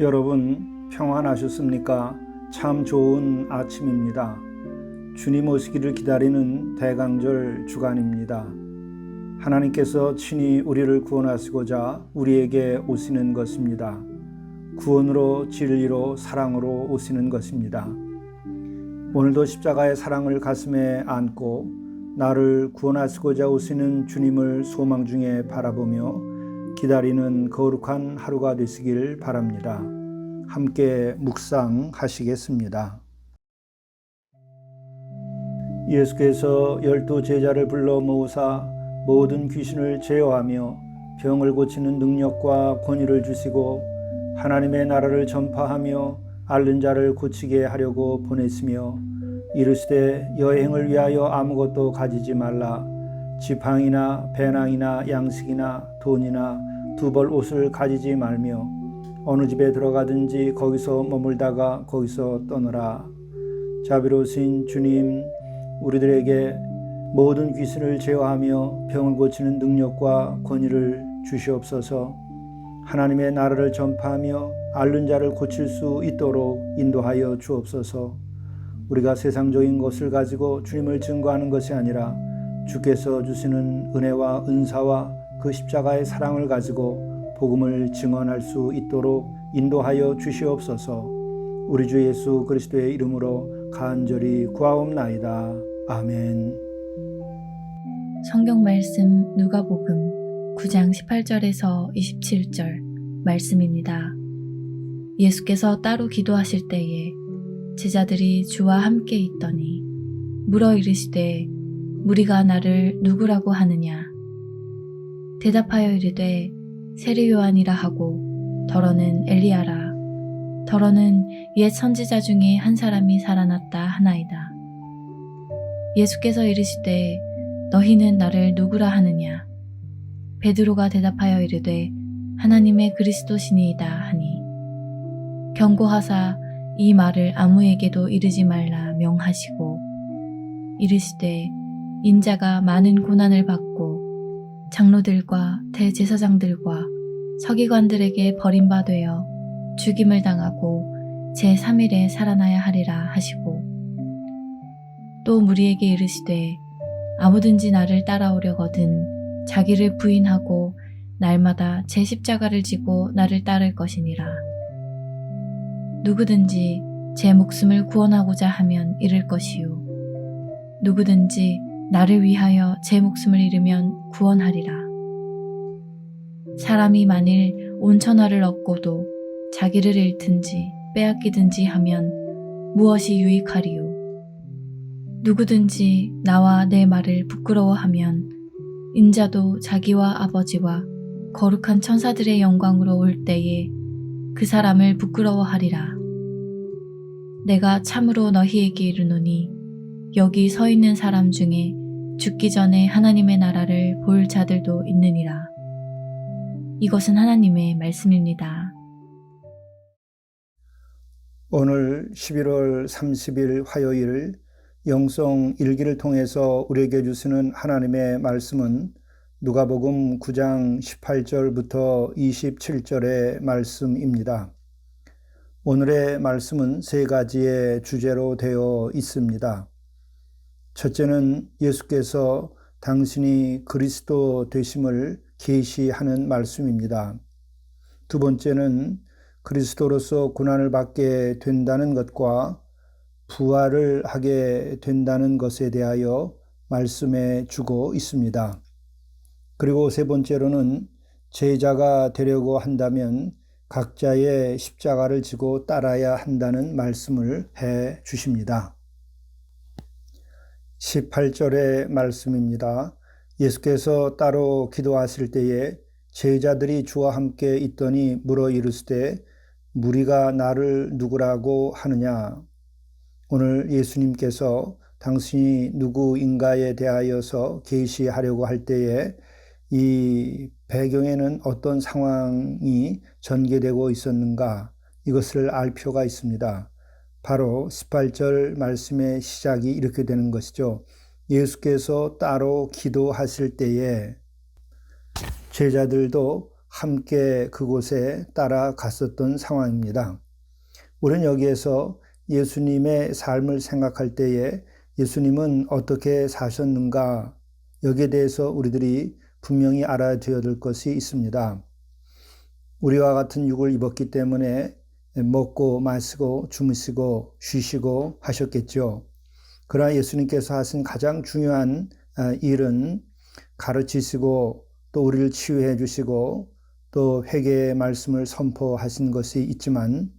여러분 평안하셨습니까? 참 좋은 아침입니다. 주님 오시기를 기다리는 대강절 주간입니다. 하나님께서 친히 우리를 구원하시고자 우리에게 오시는 것입니다. 구원으로, 진리로, 사랑으로 오시는 것입니다. 오늘도 십자가의 사랑을 가슴에 안고 나를 구원하시고자 오시는 주님을 소망 중에 바라보며 기다리는 거룩한 하루가 되시길 바랍니다. 함께 묵상하시겠습니다. 예수께서 12 제자를 불러 모으사 모든 귀신을 제어하며 병을 고치는 능력과 권위를 주시고 하나님의 나라를 전파하며 앓는 자를 고치게 하려고 보냈으며 이르시되 여행을 위하여 아무것도 가지지 말라. 지팡이나 배낭이나 양식이나 돈이나 두벌 옷을 가지지 말며 어느 집에 들어가든지 거기서 머물다가 거기서 떠나라. 자비로우신 주님, 우리들에게 모든 귀신을 제어하며 병을 고치는 능력과 권위를 주시옵소서. 하나님의 나라를 전파하며 앓는 자를 고칠 수 있도록 인도하여 주옵소서. 우리가 세상적인 것을 가지고 주님을 증거하는 것이 아니라 주께서 주시는 은혜와 은사와 그 십자가의 사랑을 가지고 복음을 증언할 수 있도록 인도하여 주시옵소서. 우리 주 예수 그리스도의 이름으로 간절히 구하옵나이다. 아멘. 성경 말씀 누가복음 9장 18절에서 27절 말씀입니다. 예수께서 따로 기도하실 때에 제자들이 주와 함께 있더니 물어 이르시되 무리가 나를 누구라고 하느냐? 대답하여 이르되 세례 요한이라 하고 더러는 엘리야라, 더러는 옛 선지자 중에 한 사람이 살아났다 하나이다. 예수께서 이르시되 너희는 나를 누구라 하느냐? 베드로가 대답하여 이르되 하나님의 그리스도시니이다 하니 경고하사 이 말을 아무에게도 이르지 말라 명하시고 이르시되 인자가 많은 고난을 받고 장로들과 대제사장들과 서기관들에게 버림받되어 죽임을 당하고 제3일에 살아나야 하리라 하시고 또 무리에게 이르시되 아무든지 나를 따라오려거든 자기를 부인하고 날마다 제 십자가를 지고 나를 따를 것이니라. 누구든지 제 목숨을 구원하고자 하면 잃을 것이요 누구든지 나를 위하여 제 목숨을 잃으면 구원하리라. 사람이 만일 온 천하를 얻고도 자기를 잃든지 빼앗기든지 하면 무엇이 유익하리요? 누구든지 나와 내 말을 부끄러워하면 인자도 자기와 아버지와 거룩한 천사들의 영광으로 올 때에 그 사람을 부끄러워하리라. 내가 참으로 너희에게 이르노니 여기 서 있는 사람 중에 죽기 전에 하나님의 나라를 볼 자들도 있느니라. 이것은 하나님의 말씀입니다. 오늘 11월 30일 화요일 영성 일기를 통해서 우리에게 주시는 하나님의 말씀은 누가복음 9장 18절부터 27절의 말씀입니다. 오늘의 말씀은 세 가지의 주제로 되어 있습니다. 첫째는 예수께서 당신이 그리스도 되심을 계시하는 말씀입니다. 두 번째는 그리스도로서 고난을 받게 된다는 것과 부활을 하게 된다는 것에 대하여 말씀해 주고 있습니다. 그리고 세 번째로는 제자가 되려고 한다면 각자의 십자가를 지고 따라야 한다는 말씀을 해 주십니다. 18절의 말씀입니다. 예수께서 따로 기도하실 때에 제자들이 주와 함께 있더니 물어 이르시되 무리가 나를 누구라고 하느냐? 오늘 예수님께서 당신이 누구인가에 대하여서 계시하려고 할 때에 이 배경에는 어떤 상황이 전개되고 있었는가? 이것을 알 필요가 있습니다. 바로 18절 말씀의 시작이 이렇게 되는 것이죠. 예수께서 따로 기도하실 때에 제자들도 함께 그곳에 따라갔었던 상황입니다. 우리는 여기에서 예수님의 삶을 생각할 때에 예수님은 어떻게 사셨는가, 여기에 대해서 우리들이 분명히 알아야 될 것이 있습니다. 우리와 같은 육을 입었기 때문에 먹고 마시고 주무시고 쉬시고 하셨겠죠. 그러나 예수님께서 하신 가장 중요한 일은 가르치시고 또 우리를 치유해 주시고 또 회개의 말씀을 선포하신 것이 있지만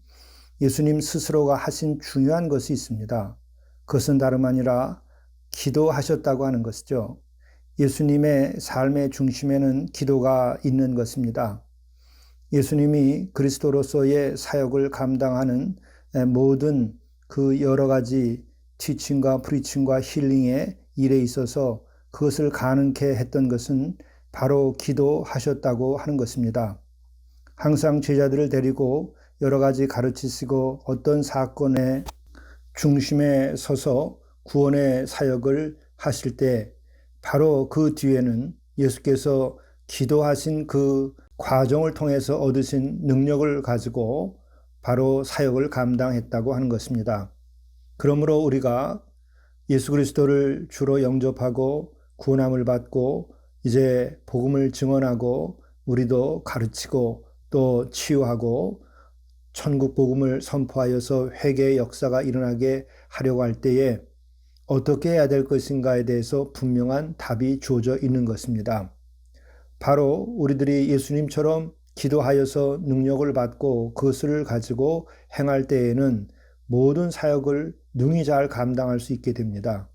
예수님 스스로가 하신 중요한 것이 있습니다. 그것은 다름 아니라 기도하셨다고 하는 것이죠. 예수님의 삶의 중심에는 기도가 있는 것입니다. 예수님이 그리스도로서의 사역을 감당하는 모든 그 여러 가지 티칭과 프리칭과 힐링의 일에 있어서 그것을 가능케 했던 것은 바로 기도하셨다고 하는 것입니다. 항상 제자들을 데리고 여러 가지 가르치시고 어떤 사건의 중심에 서서 구원의 사역을 하실 때 바로 그 뒤에는 예수께서 기도하신 그 과정을 통해서 얻으신 능력을 가지고 바로 사역을 감당했다고 하는 것입니다. 그러므로 우리가 예수 그리스도를 주로 영접하고 구원함을 받고 이제 복음을 증언하고 우리도 가르치고 또 치유하고 천국 복음을 선포하여서 회개의 역사가 일어나게 하려고 할 때에 어떻게 해야 될 것인가에 대해서 분명한 답이 주어져 있는 것입니다. 바로 우리들이 예수님처럼 기도하여서 능력을 받고 그것을 가지고 행할 때에는 모든 사역을 능히 잘 감당할 수 있게 됩니다.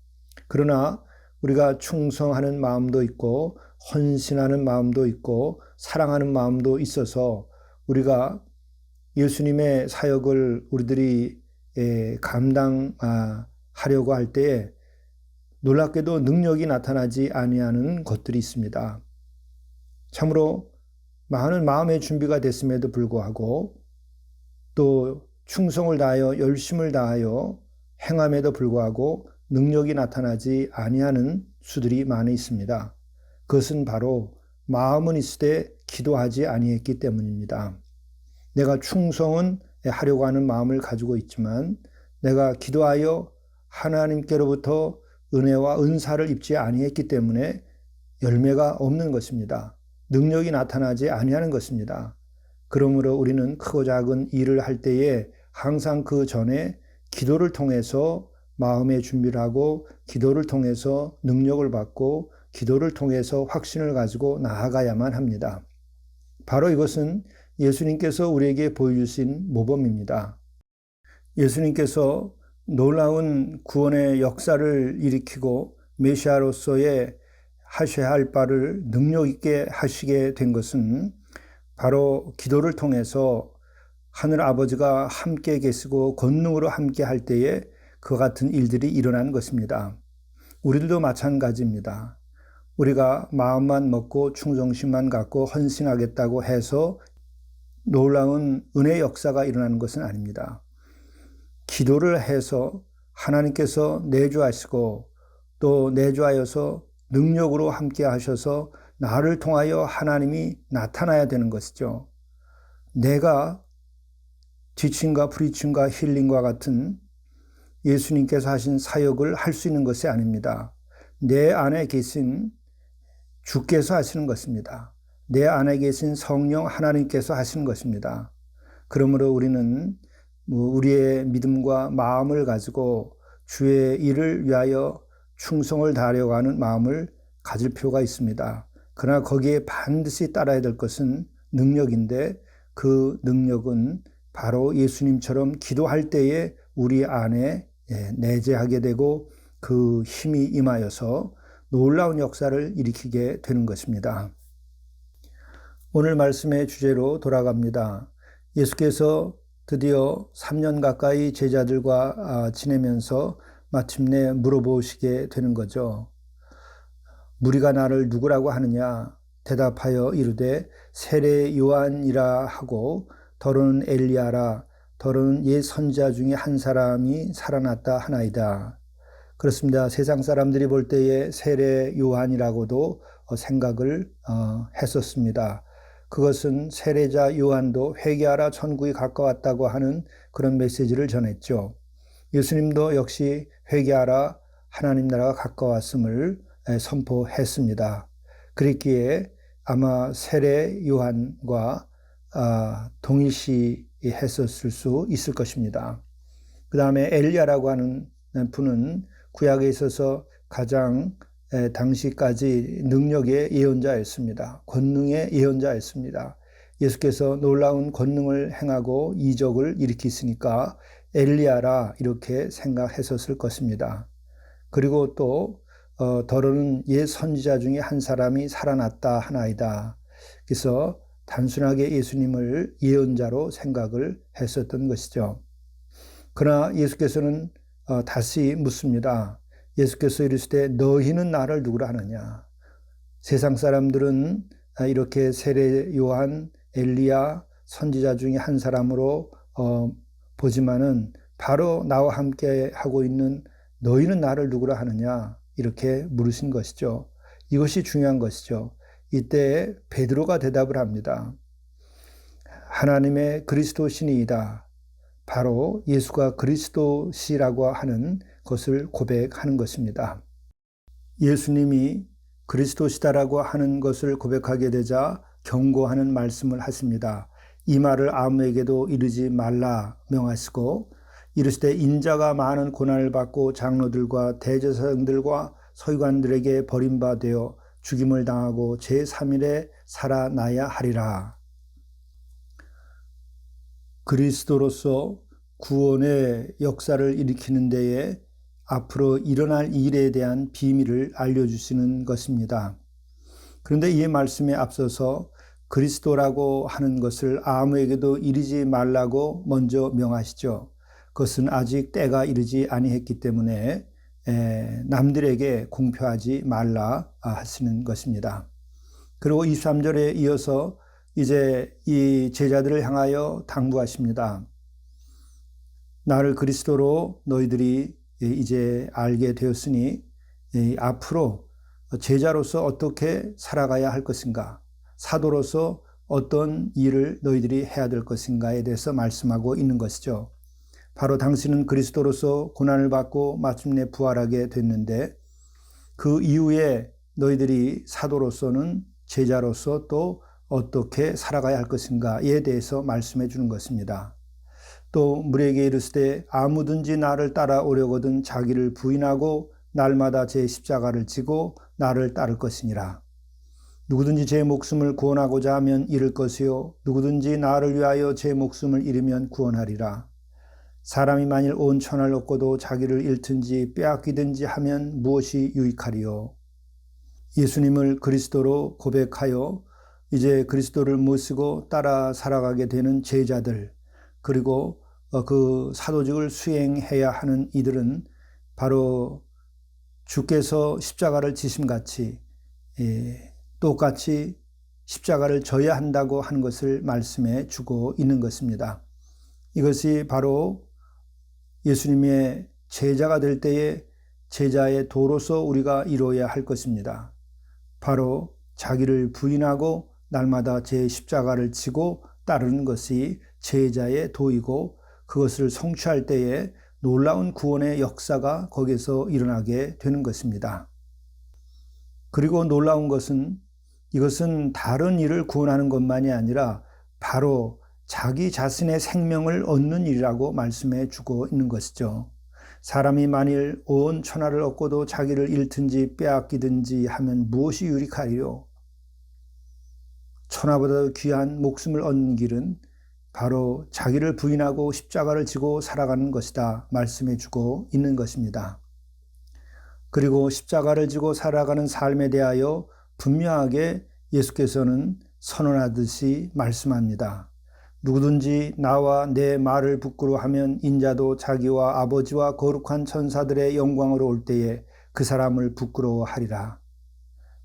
그러나 우리가 충성하는 마음도 있고 헌신하는 마음도 있고 사랑하는 마음도 있어서 우리가 예수님의 사역을 우리들이 감당하려고 할 때에 놀랍게도 능력이 나타나지 아니하는 것들이 있습니다. 참으로 많은 마음의 준비가 됐음에도 불구하고 또 충성을 다하여 열심을 다하여 행함에도 불구하고 능력이 나타나지 아니하는 수들이 많이 있습니다. 그것은 바로 마음은 있으되 기도하지 아니했기 때문입니다. 내가 충성은 하려고 하는 마음을 가지고 있지만 내가 기도하여 하나님께로부터 은혜와 은사를 입지 아니했기 때문에 열매가 없는 것입니다. 능력이 나타나지 아니하는 것입니다. 그러므로 우리는 크고 작은 일을 할 때에 항상 그 전에 기도를 통해서 마음의 준비를 하고 기도를 통해서 능력을 받고 기도를 통해서 확신을 가지고 나아가야만 합니다. 바로 이것은 예수님께서 우리에게 보여주신 모범입니다. 예수님께서 놀라운 구원의 역사를 일으키고 메시아로서의 하셔야 할 바를 능력 있게 하시게 된 것은 바로 기도를 통해서 하늘 아버지가 함께 계시고 권능으로 함께 할 때에 그와 같은 일들이 일어난 것입니다. 우리들도 마찬가지입니다. 우리가 마음만 먹고 충성심만 갖고 헌신하겠다고 해서 놀라운 은혜의 역사가 일어나는 것은 아닙니다. 기도를 해서 하나님께서 내주하시고 또 내주하여서 능력으로 함께 하셔서 나를 통하여 하나님이 나타나야 되는 것이죠. 내가 지칭과 프리칭과 힐링과 같은 예수님께서 하신 사역을 할 수 있는 것이 아닙니다. 내 안에 계신 주께서 하시는 것입니다. 내 안에 계신 성령 하나님께서 하시는 것입니다. 그러므로 우리는 우리의 믿음과 마음을 가지고 주의 일을 위하여 충성을 다하려고 하는 마음을 가질 필요가 있습니다. 그러나 거기에 반드시 따라야 될 것은 능력인데 그 능력은 바로 예수님처럼 기도할 때에 우리 안에 내재하게 되고 그 힘이 임하여서 놀라운 역사를 일으키게 되는 것입니다. 오늘 말씀의 주제로 돌아갑니다. 예수께서 드디어 3년 가까이 제자들과 지내면서 마침내 물어보시게 되는 거죠. 무리가 나를 누구라고 하느냐? 대답하여 이르되 세례 요한이라 하고 더러는 엘리야라, 더러는 옛 선지자 중에 한 사람이 살아났다 하나이다. 그렇습니다. 세상 사람들이 볼 때에 세례 요한이라고도 생각을 했었습니다. 그것은 세례자 요한도 회개하라 천국이 가까웠다고 하는 그런 메시지를 전했죠. 예수님도 역시 회개하라 하나님 나라가 가까웠음을 선포했습니다. 그랬기에 아마 세례 요한과 동일시했었을 수 있을 것입니다. 그 다음에 엘리야라고 하는 분은 구약에 있어서 가장 당시까지 능력의 예언자였습니다. 권능의 예언자였습니다. 예수께서 놀라운 권능을 행하고 이적을 일으키시니까 엘리야라 이렇게 생각했었을 것입니다. 그리고 또 더러는 옛 선지자 중에 한 사람이 살아났다 하나이다. 그래서 단순하게 예수님을 예언자로 생각을 했었던 것이죠. 그러나 예수께서는 다시 묻습니다. 예수께서 이르시되 너희는 나를 누구라 하느냐. 세상 사람들은 이렇게 세례 요한, 엘리야, 선지자 중에 한 사람으로 보지만은 바로 나와 함께 하고 있는 너희는 나를 누구라 하느냐 이렇게 물으신 것이죠. 이것이 중요한 것이죠. 이때 베드로가 대답을 합니다. 하나님의 그리스도시니이다. 바로 예수가 그리스도시라고 하는 것을 고백하는 것입니다. 예수님이 그리스도시다라고 하는 것을 고백하게 되자 경고하는 말씀을 하십니다. 이 말을 아무에게도 이르지 말라 명하시고 이르시되 인자가 많은 고난을 받고 장로들과 대제사장들과 서기관들에게 버림받아 죽임을 당하고 제3일에 살아나야 하리라. 그리스도로서 구원의 역사를 일으키는 데에 앞으로 일어날 일에 대한 비밀을 알려주시는 것입니다. 그런데 이 말씀에 앞서서 그리스도라고 하는 것을 아무에게도 이르지 말라고 먼저 명하시죠. 그것은 아직 때가 이르지 아니했기 때문에 남들에게 공표하지 말라 하시는 것입니다. 그리고 23절에 이어서 이제 이 제자들을 향하여 당부하십니다. 나를 그리스도로 너희들이 이제 알게 되었으니 앞으로 제자로서 어떻게 살아가야 할 것인가, 사도로서 어떤 일을 너희들이 해야 될 것인가에 대해서 말씀하고 있는 것이죠. 바로 당신은 그리스도로서 고난을 받고 마침내 부활하게 됐는데 그 이후에 너희들이 사도로서는 제자로서 또 어떻게 살아가야 할 것인가에 대해서 말씀해 주는 것입니다. 또 무리에게 이르시되 아무든지 나를 따라오려거든 자기를 부인하고 날마다 제 십자가를 지고 나를 따를 것이니라. 누구든지 제 목숨을 구원하고자 하면 잃을 것이요 누구든지 나를 위하여 제 목숨을 잃으면 구원하리라. 사람이 만일 온 천하를 얻고도 자기를 잃든지 빼앗기든지 하면 무엇이 유익하리요. 예수님을 그리스도로 고백하여 이제 그리스도를 모시고 따라 살아가게 되는 제자들, 그리고 그 사도직을 수행해야 하는 이들은 바로 주께서 십자가를 지심같이 똑같이 십자가를 져야 한다고 하는 것을 말씀해 주고 있는 것입니다. 이것이 바로 예수님의 제자가 될 때에 제자의 도로서 우리가 이루어야 할 것입니다. 바로 자기를 부인하고 날마다 제 십자가를 지고 따르는 것이 제자의 도이고 그것을 성취할 때에 놀라운 구원의 역사가 거기서 일어나게 되는 것입니다. 그리고 놀라운 것은 이것은 다른 일을 구원하는 것만이 아니라 바로 자기 자신의 생명을 얻는 일이라고 말씀해 주고 있는 것이죠. 사람이 만일 온 천하를 얻고도 자기를 잃든지 빼앗기든지 하면 무엇이 유익하리요? 천하보다 귀한 목숨을 얻는 길은 바로 자기를 부인하고 십자가를 지고 살아가는 것이다 말씀해 주고 있는 것입니다. 그리고 십자가를 지고 살아가는 삶에 대하여 분명하게 예수께서는 선언하듯이 말씀합니다. 누구든지 나와 내 말을 부끄러워하면 인자도 자기와 아버지와 거룩한 천사들의 영광으로 올 때에 그 사람을 부끄러워하리라.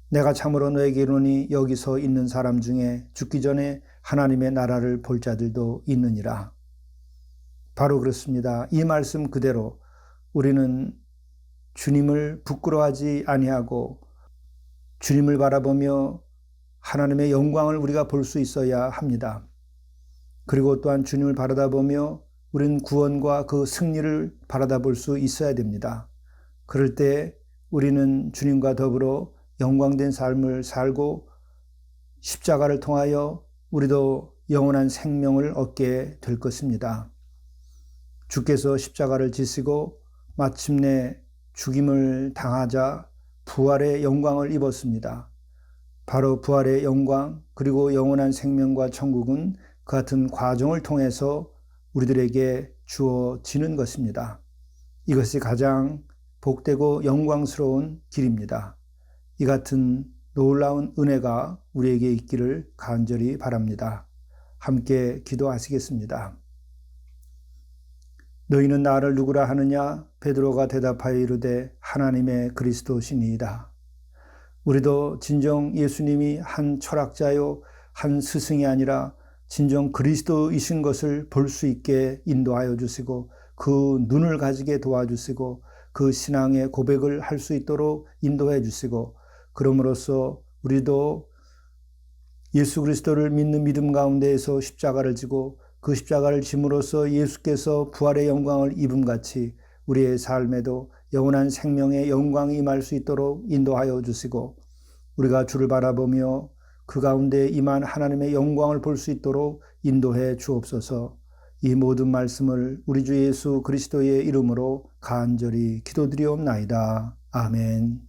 내가 참으로 너에게 이르노니 여기서 있는 사람 중에 죽기 전에 하나님의 나라를 볼 자들도 있느니라. 바로 그렇습니다. 이 말씀 그대로 우리는 주님을 부끄러워하지 아니하고 주님을 바라보며 하나님의 영광을 우리가 볼 수 있어야 합니다. 그리고 또한 주님을 바라다 보며 우리는 구원과 그 승리를 바라다 볼 수 있어야 됩니다. 그럴 때 우리는 주님과 더불어 영광된 삶을 살고 십자가를 통하여 우리도 영원한 생명을 얻게 될 것입니다. 주께서 십자가를 지시고 마침내 죽임을 당하자 부활의 영광을 입었습니다. 바로 부활의 영광 그리고 영원한 생명과 천국은 그 같은 과정을 통해서 우리들에게 주어지는 것입니다. 이것이 가장 복되고 영광스러운 길입니다. 이 같은 놀라운 은혜가 우리에게 있기를 간절히 바랍니다. 함께 기도하시겠습니다. 너희는 나를 누구라 하느냐? 베드로가 대답하여 이르되 하나님의 그리스도시니이다. 우리도 진정 예수님이 한 철학자요 한 스승이 아니라 진정 그리스도이신 것을 볼 수 있게 인도하여 주시고 그 눈을 가지게 도와주시고 그 신앙의 고백을 할 수 있도록 인도해 주시고 그럼으로써 우리도 예수 그리스도를 믿는 믿음 가운데에서 십자가를 지고 그 십자가를 짐으로써 예수께서 부활의 영광을 입음같이 우리의 삶에도 영원한 생명의 영광이 임할 수 있도록 인도하여 주시고 우리가 주를 바라보며 그 가운데 임한 하나님의 영광을 볼 수 있도록 인도해 주옵소서. 이 모든 말씀을 우리 주 예수 그리스도의 이름으로 간절히 기도드리옵나이다. 아멘.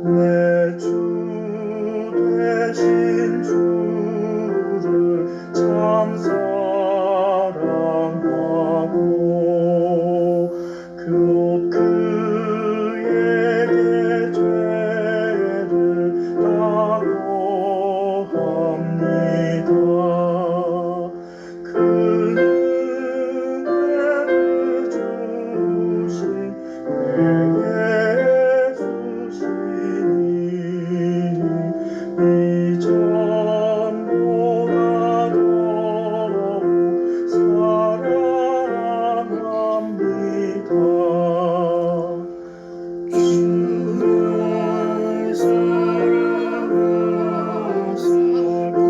내 주 되신 주를 참 사랑하고 곧 그에게 죄를 다고합니다. 그 은혜를 주신 내게 이전보다 더욱 사랑합니다. 주를 사랑하사 구하시려고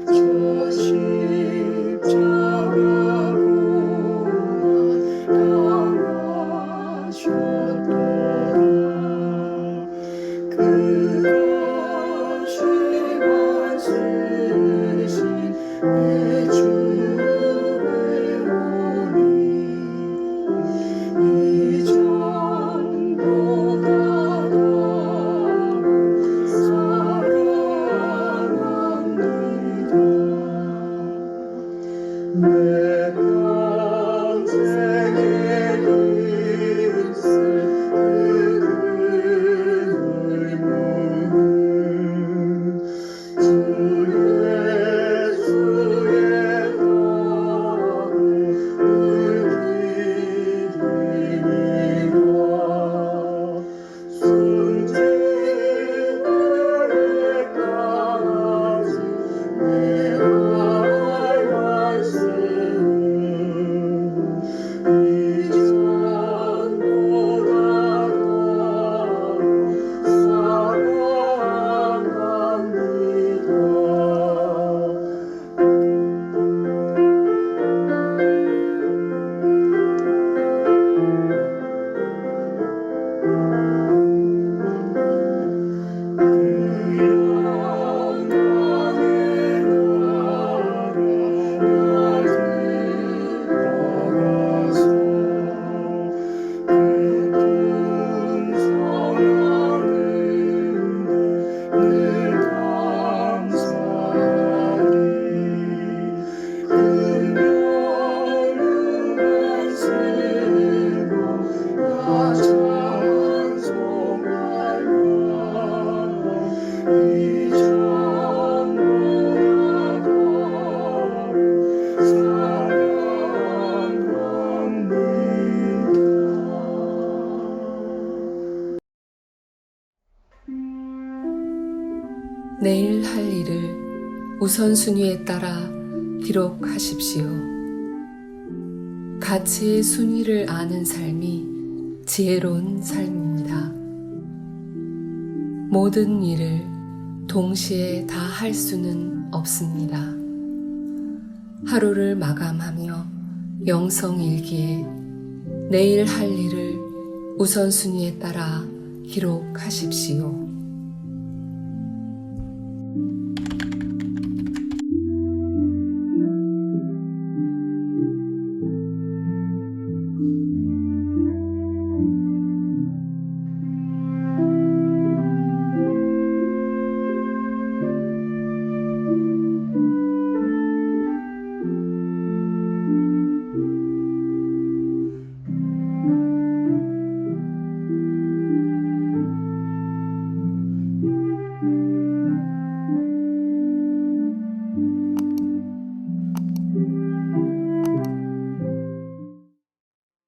저 십자가 그것이 완수신 내 주의 오니 이전보다 더욱 사랑합니다. 내 평생에 있을 주 예수의 너를 기리리라. 순진하게까지 내 말씀 이 우선순위에 따라 기록하십시오. 가치의 순위를 아는 삶이 지혜로운 삶입니다. 모든 일을 동시에 다 할 수는 없습니다. 하루를 마감하며 영성일기에 내일 할 일을 우선순위에 따라 기록하십시오.